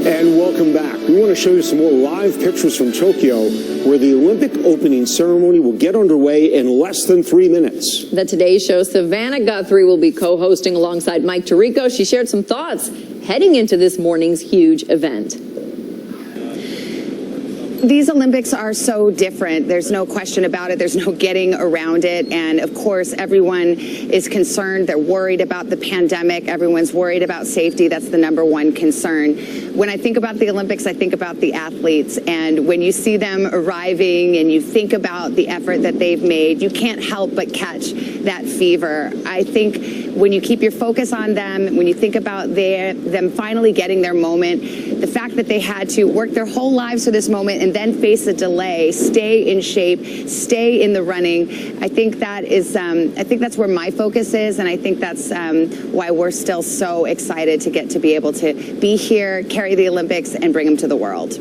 And welcome back. We want to show you some more live pictures from Tokyo, where the Olympic opening ceremony will get underway in less than 3 minutes. The Today Show Savannah Guthrie will be co-hosting alongside Mike Tirico. She shared some thoughts heading into this morning's huge event. These Olympics are so different. There's no question about it. There's no getting around it. And of course, everyone is concerned. They're worried about the pandemic. Everyone's worried about safety. That's the #1 concern. When I think about the Olympics, I think about the athletes. And when you see them arriving and you think about the effort that they've made, you can't help but catch that fever. I think when you keep your focus on them, when you think about them finally getting their moment, the fact that they had to work their whole lives for this moment and then face a delay, stay in shape, stay in the running, I think that is, I think that's where my focus is, and I think that's why we're still so excited to get to be able to be here, carry the Olympics, and bring them to the world.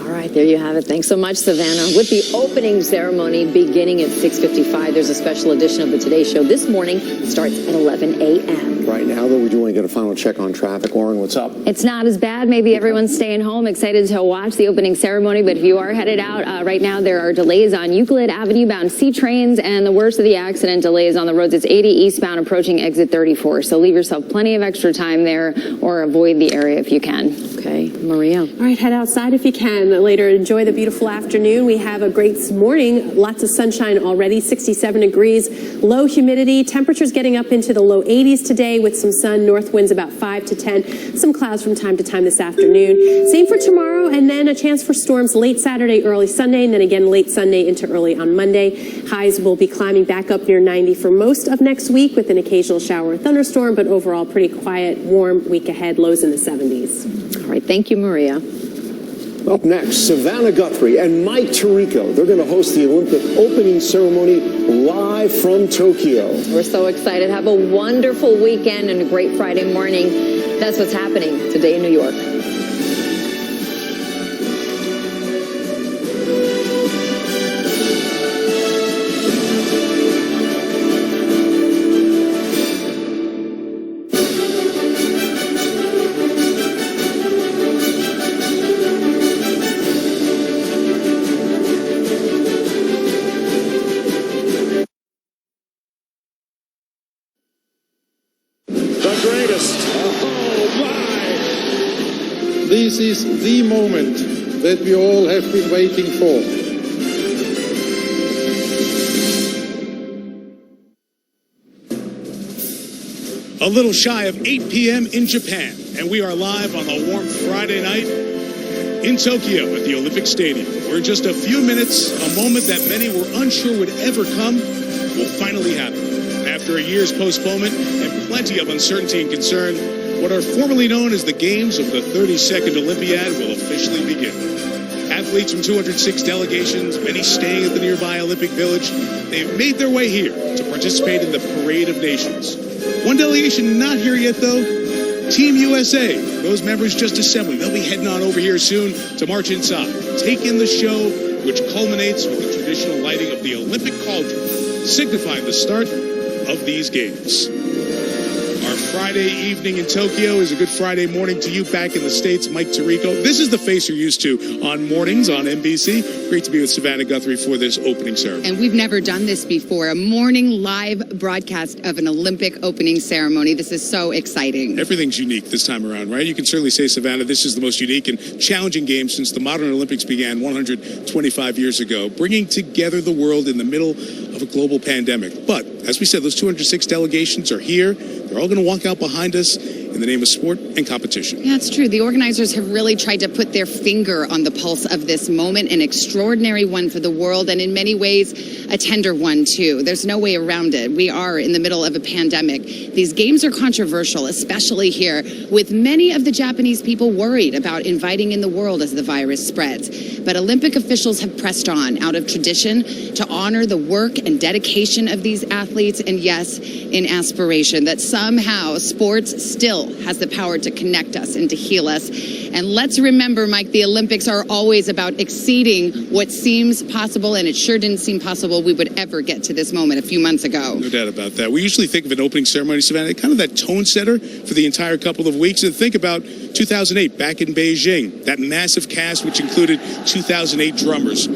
All right, there you have it. Thanks so much, Savannah. With the opening ceremony beginning at 6:55, there's a special edition of the Today Show this morning. It starts at 11 a.m. Right now, though, we do want to get a final check on traffic. Lauren, what's up? It's not as bad. Maybe everyone's staying home, excited to watch the opening ceremony. But if you are headed out right now, there are delays on Euclid Avenue bound C trains, and the worst of the accident delays on the roads. It's 80 eastbound approaching exit 34. So leave yourself plenty of extra time there, or avoid the area if you can. Okay, Maria. All right, head outside if you can. Later, enjoy the beautiful afternoon. We have a great morning. Lots of sunshine already. 67 degrees. Low humidity. Temperatures getting up into the low 80s today with some sun. North winds about 5 to 10. Some clouds from time to time this afternoon. Same for tomorrow, and then a chance for storms late Saturday, early Sunday, and then again late Sunday into early on Monday. Highs will be climbing back up near 90 for most of next week with an occasional shower or thunderstorm, but overall pretty quiet, warm week ahead. Lows in the 70s. All right, thank you, Maria. Up next, Savannah Guthrie and Mike Tirico. They're going to host the Olympic opening ceremony live from Tokyo. We're so excited. Have a wonderful weekend and a great Friday morning. That's what's happening today in New York. This is the moment that we all have been waiting for. A little shy of 8 p.m. in Japan, and we are live on a warm Friday night in Tokyo at the Olympic Stadium, where just a few minutes, a moment that many were unsure would ever come, will finally happen. After a year's postponement and plenty of uncertainty and concern, what are formerly known as the Games of the 32nd Olympiad will officially begin. Athletes from 206 delegations, many staying at the nearby Olympic Village, they've made their way here to participate in the Parade of Nations. One delegation not here yet, though, Team USA. Those members just assembling. They'll be heading on over here soon to march inside, take in the show, which culminates with the traditional lighting of the Olympic cauldron, signifying the start of these games. Our Friday evening in Tokyo is a good Friday morning to you back in the States. Mike Tirico. This is the face you're used to on mornings on NBC. Great to be with Savannah Guthrie for this opening ceremony. And we've never done this before, a morning live broadcast of an Olympic opening ceremony. This is so exciting. Everything's unique this time around, right? You can certainly say, Savannah, this is the most unique and challenging game since the modern Olympics began 125 years ago, bringing together the world in the middle of a global pandemic. But, as we said, those 206 delegations are here. They're all going to walk out behind us in the name of sport and competition. Yeah, it's true. The organizers have really tried to put their finger on the pulse of this moment, an extraordinary one for the world, and in many ways, a tender one, too. There's no way around it. We are in the middle of a pandemic. These games are controversial, especially here, with many of the Japanese people worried about inviting in the world as the virus spreads. But Olympic officials have pressed on out of tradition to honor the work and dedication of these athletes, and yes, in aspiration that somehow sports still still has the power to connect us and to heal us. And let's remember, Mike, the Olympics are always about exceeding what seems possible, and it sure didn't seem possible we would ever get to this moment a few months ago. No doubt about that. We usually think of an opening ceremony, Savannah, kind of that tone setter for the entire couple of weeks. And think about 2008, back in Beijing, that massive cast which included 2008 drummers.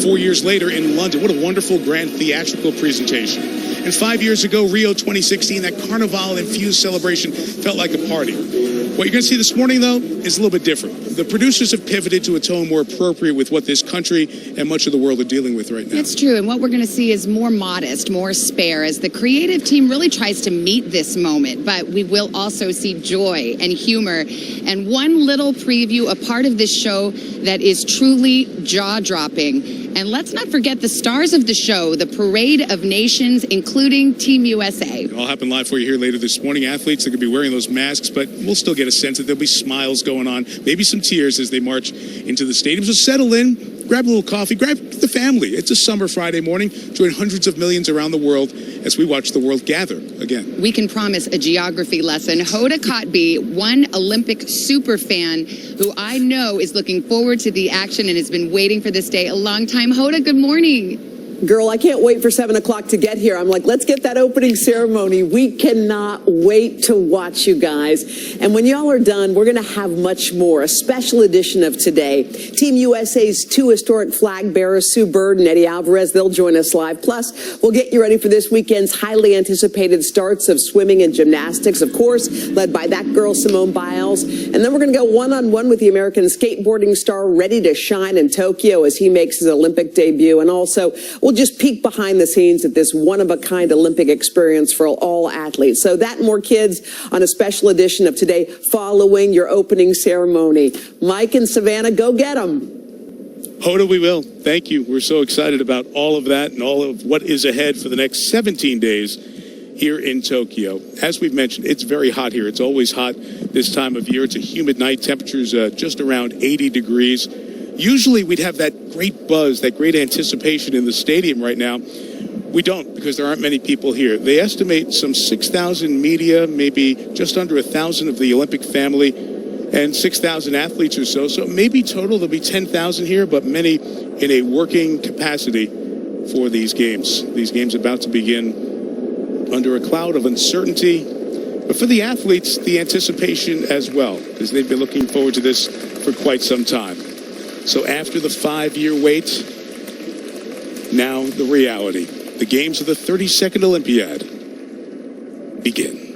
4 years later in London, what a wonderful grand theatrical presentation. And 5 years ago, Rio 2016, that carnival-infused celebration felt like a party. What you're going to see this morning, though, is a little bit different. The producers have pivoted to a tone more appropriate with what this country and much of the world are dealing with right now. It's true, and what we're going to see is more modest, more spare, as the creative team really tries to meet this moment. But we will also see joy and humor. And one little preview, a part of this show that is truly jaw-dropping. And let's not forget the stars of the show, the Parade of Nations, including Team USA. It'll all happen live for you here later this morning. Athletes that could be wearing those masks, but we'll still get a sense that there'll be smiles going on, maybe some tears as they march into the stadium. So settle in, grab a little coffee, grab the family. It's a summer Friday morning. Join hundreds of millions around the world as we watch the world gather again. We can promise a geography lesson. Hoda Kotb, one Olympic super fan who I know is looking forward to the action and has been waiting for this day a long time. Hoda, good morning. Girl, I can't wait for 7 o'clock to get here. I'm like, let's get that opening ceremony. We cannot wait to watch you guys. And when y'all are done, we're going to have much more. A special edition of today. Team USA's 2 historic flag bearers, Sue Bird and Eddie Alvarez, they'll join us live. Plus, we'll get you ready for this weekend's highly anticipated starts of swimming and gymnastics, of course, led by that girl, Simone Biles. And then we're going to go one-on-one with the American skateboarding star ready to shine in Tokyo as he makes his Olympic debut. And also, we'll just peek behind the scenes at this one-of-a-kind Olympic experience for all athletes. So that and more, kids, on a special edition of Today following your opening ceremony. Mike and Savannah, go get them. Hoda, we will. Thank you. We're so excited about all of that and all of what is ahead for the next 17 days here in Tokyo. As we've mentioned, it's very hot here. It's always hot this time of year. It's a humid night. Temperatures just around 80 degrees. Usually we'd have that great buzz, that great anticipation in the stadium right now. We don't, because there aren't many people here. They estimate some 6,000 media, maybe just under 1,000 of the Olympic family, and 6,000 athletes or so. So maybe total there'll be 10,000 here, but many in a working capacity for these games. These games about to begin under a cloud of uncertainty. But for the athletes, the anticipation as well, because they've been looking forward to this for quite some time. So after the 5-year wait, now the reality. The games of the 32nd Olympiad begin.